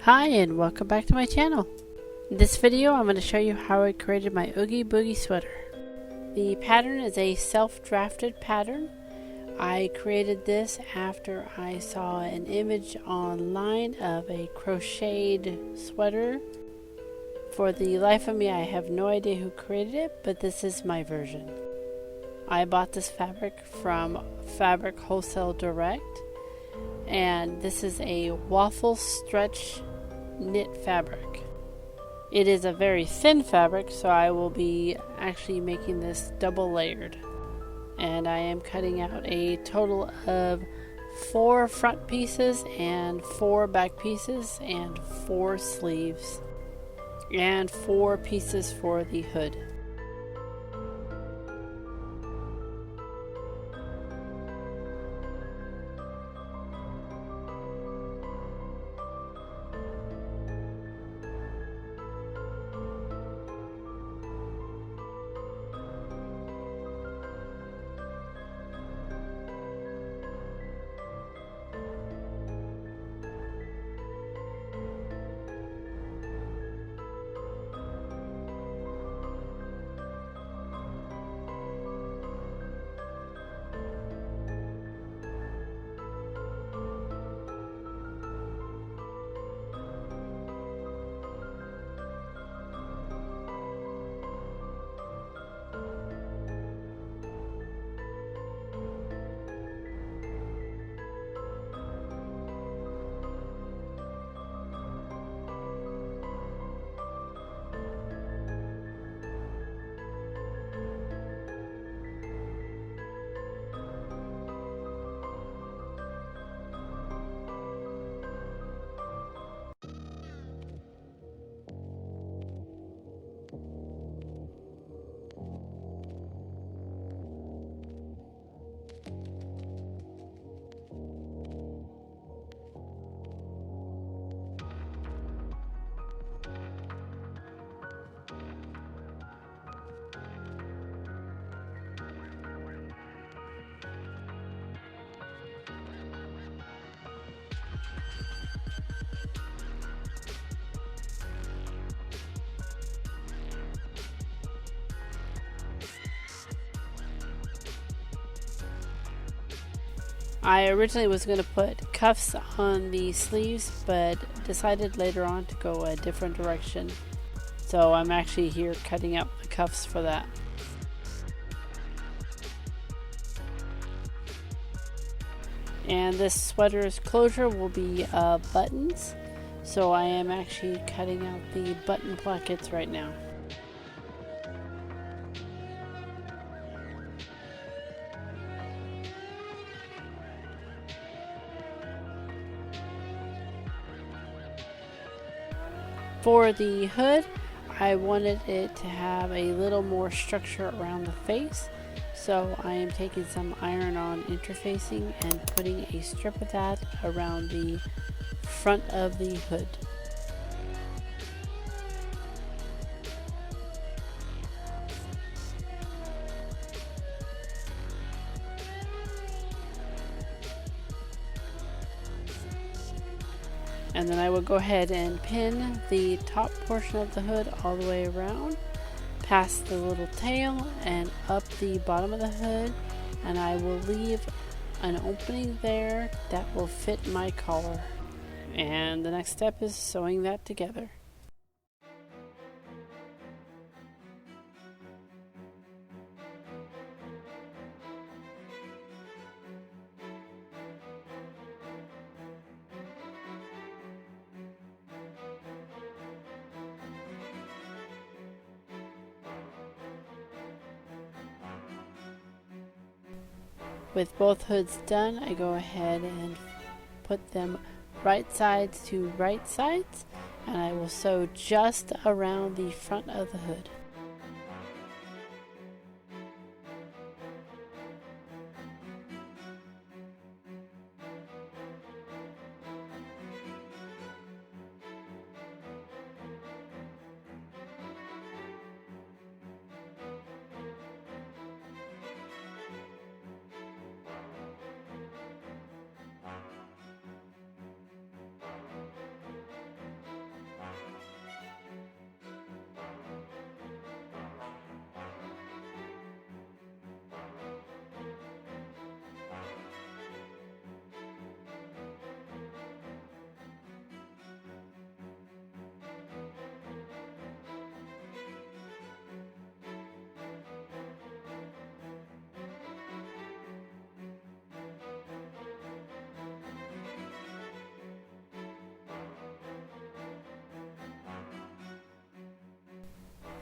Hi and welcome back to my channel. In this video I'm going to show you how I created my Oogie Boogie sweater. The pattern is a self-drafted pattern. I created this after I saw an image online of a crocheted sweater. For the life of me I have no idea who created it, but this is my version. I bought this fabric from Fabric Wholesale Direct, and this is a waffle stretch knit fabric. It is a very thin fabric, so I will be actually making this double layered, and I am cutting out a total of 4 front pieces and 4 back pieces and 4 sleeves and 4 pieces for the hood. I originally was going to put cuffs on the sleeves, but decided later on to go a different direction. So I'm actually here cutting out the cuffs for that. And this sweater's closure will be buttons. So I am actually cutting out the button plackets right now. For the hood, I wanted it to have a little more structure around the face, so I am taking some iron-on interfacing and putting a strip of that around the front of the hood. And then I will go ahead and pin the top portion of the hood all the way around, past the little tail and up the bottom of the hood, and I will leave an opening there that will fit my collar. And the next step is sewing that together. With both hoods done, I go ahead and put them right sides to right sides, and I will sew just around the front of the hood.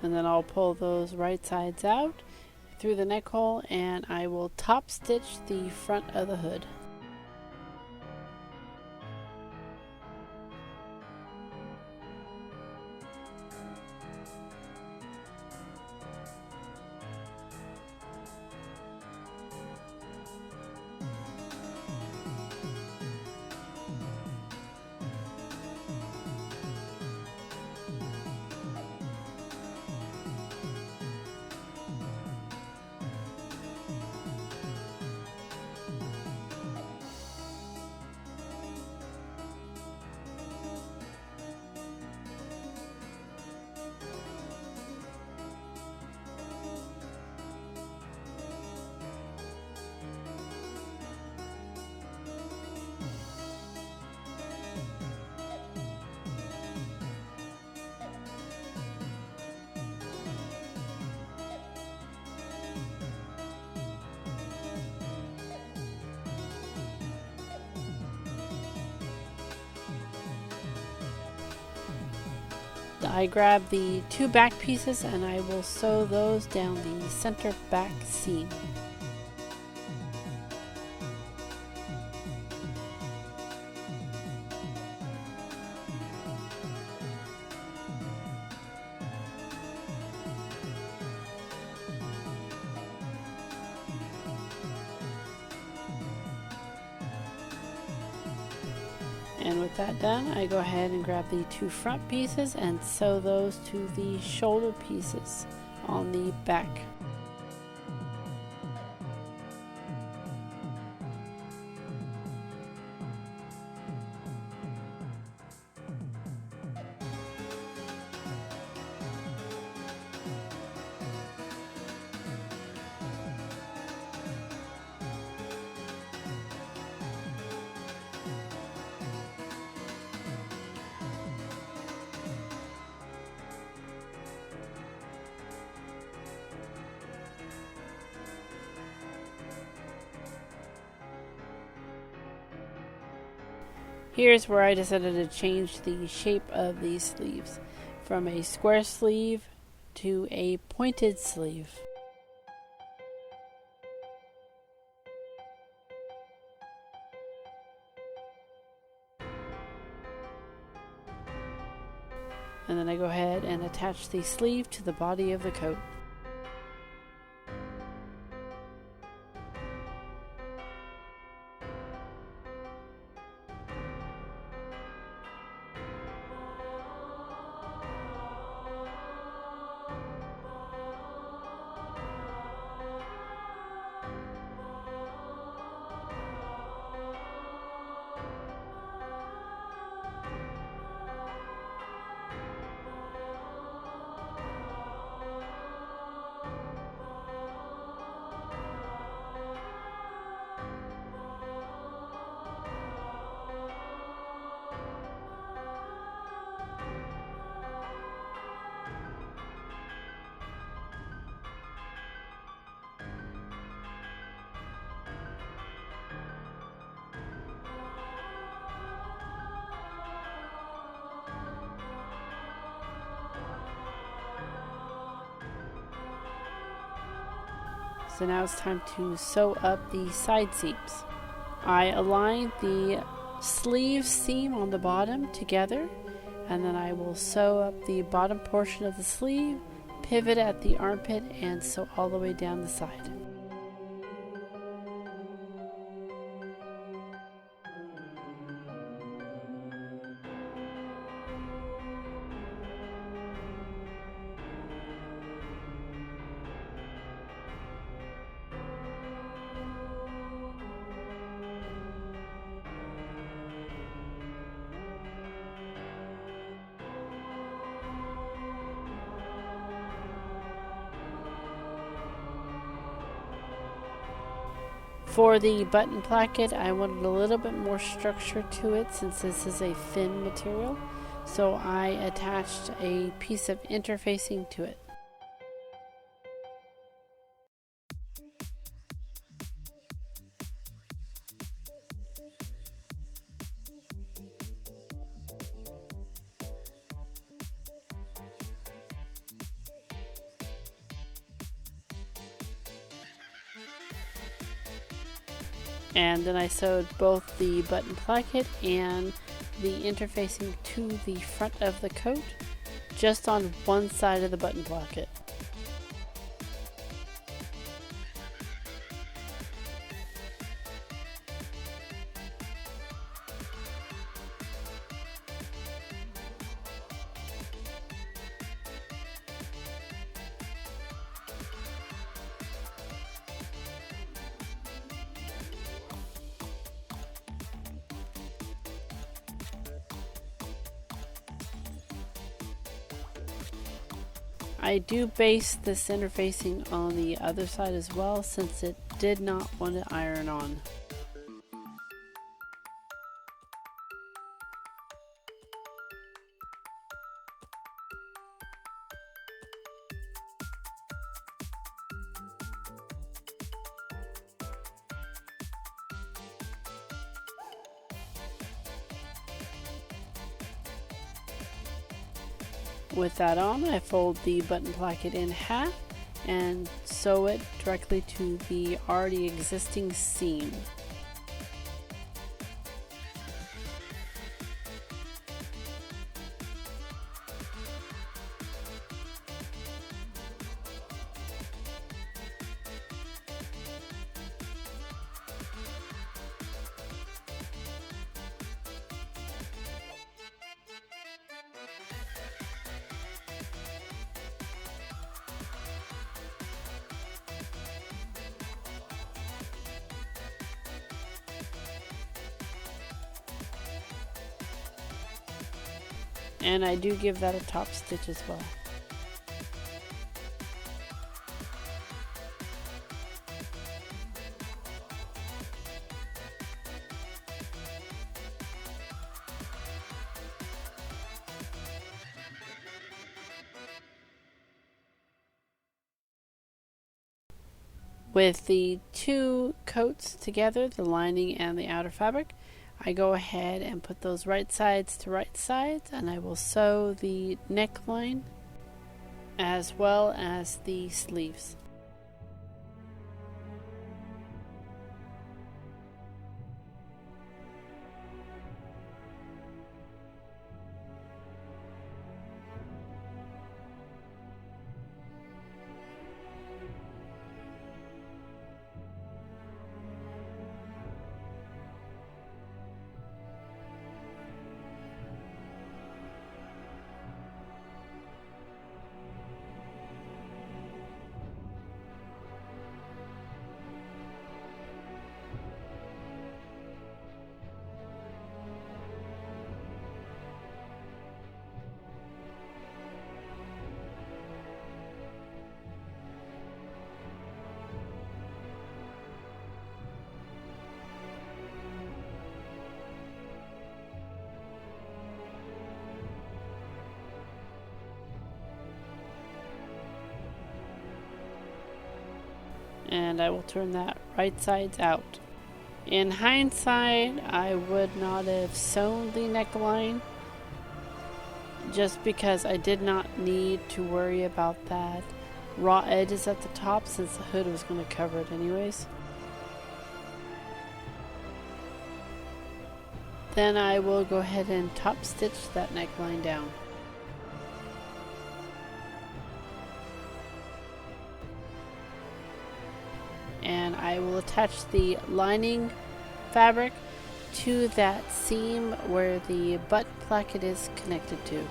And then I'll pull those right sides out through the neck hole, and I will top stitch the front of the hood. I grab the two back pieces and I will sew those down the center back seam. And with that done, I go ahead and grab the two front pieces and sew those to the shoulder pieces on the back. Here's where I decided to change the shape of these sleeves from a square sleeve to a pointed sleeve. And then I go ahead and attach the sleeve to the body of the coat. So now it's time to sew up the side seams. I align the sleeve seam on the bottom together, and then I will sew up the bottom portion of the sleeve, pivot at the armpit, and sew all the way down the side. For the button placket, I wanted a little bit more structure to it since this is a thin material, so I attached a piece of interfacing to it. And then I sewed both the button placket and the interfacing to the front of the coat just on one side of the button placket. I do base this interfacing on the other side as well, since it did not want to iron on. With that on, I fold the button placket in half and sew it directly to the already existing seam. And I do give that a top stitch as well. With the two coats together, the lining and the outer fabric, I go ahead and put those right sides to right sides, and I will sew the neckline as well as the sleeves. And I will turn that right sides out. In hindsight, I would not have sewn the neckline just because I did not need to worry about that raw edges at the top, since the hood was going to cover it anyways. Then I will go ahead and top stitch that neckline down. And I will attach the lining fabric to that seam where the butt placket is connected to.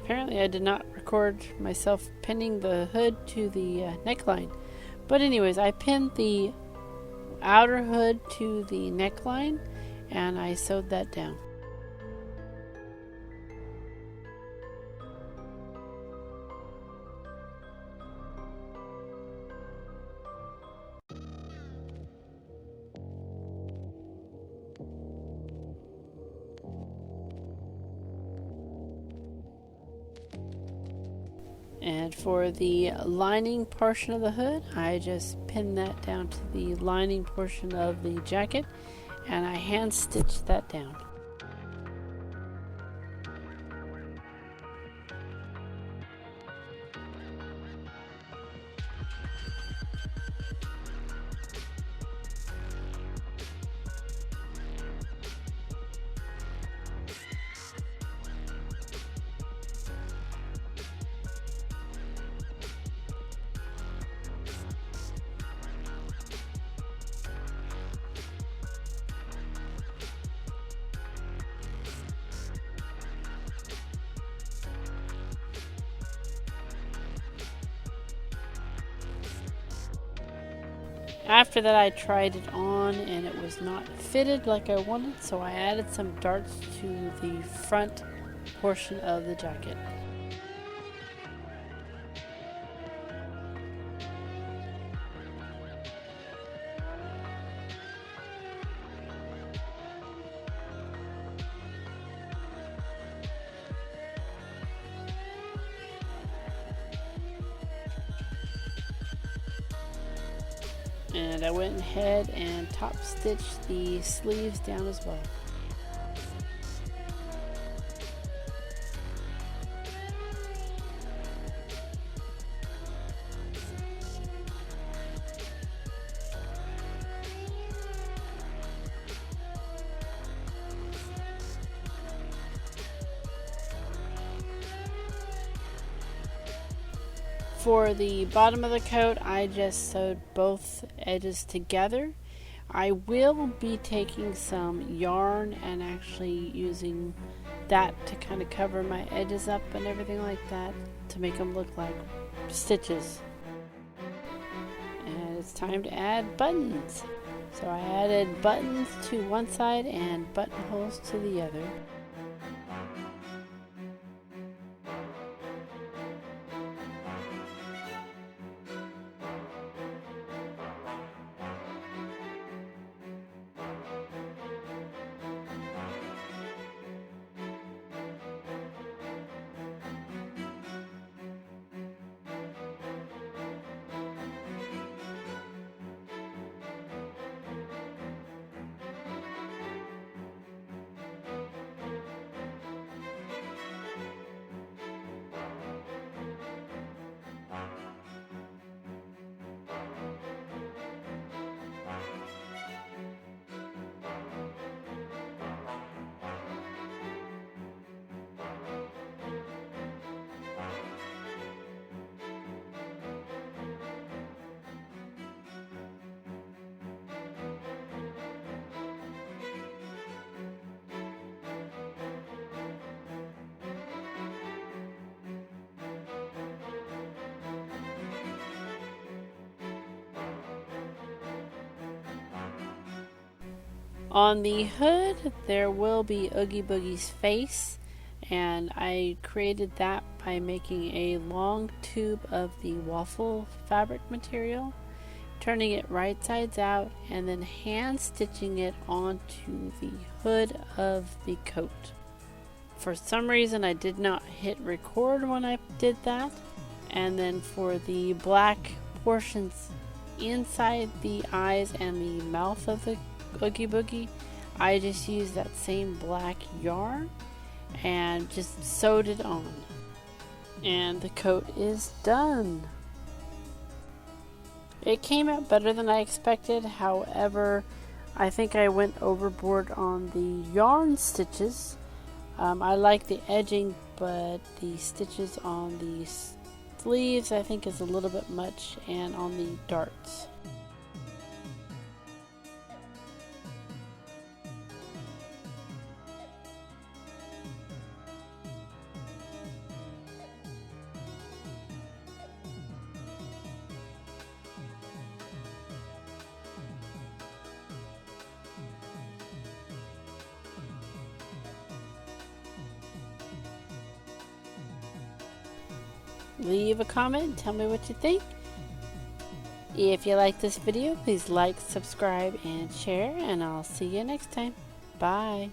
apparently I did not record myself pinning the hood to the neckline. But anyways, I pinned the outer hood to the neckline and I sewed that down. And for the lining portion of the hood, I just pinned that down to the lining portion of the jacket and I hand stitched that down. After that I tried it on and it was not fitted like I wanted, so I added some darts to the front portion of the jacket. And I went ahead and top stitched the sleeves down as well. For the bottom of the coat, I just sewed both edges together. I will be taking some yarn and actually using that to kind of cover my edges up and everything like that to make them look like stitches. And it's time to add buttons. So I added buttons to one side and buttonholes to the other. On the hood, there will be Oogie Boogie's face, and I created that by making a long tube of the waffle fabric material, turning it right sides out, and then hand stitching it onto the hood of the coat. For some reason, I did not hit record when I did that, and then for the black portions inside the eyes and the mouth of the Oogie Boogie, I just used that same black yarn and just sewed it on. And the coat is done. It came out better than I expected, however, I think I went overboard on the yarn stitches. I like the edging, but the stitches on the sleeves I think is a little bit much, and on the darts. leave a comment and tell me what you think. If you like this video, please like, subscribe, and share, and I'll see you next time. Bye.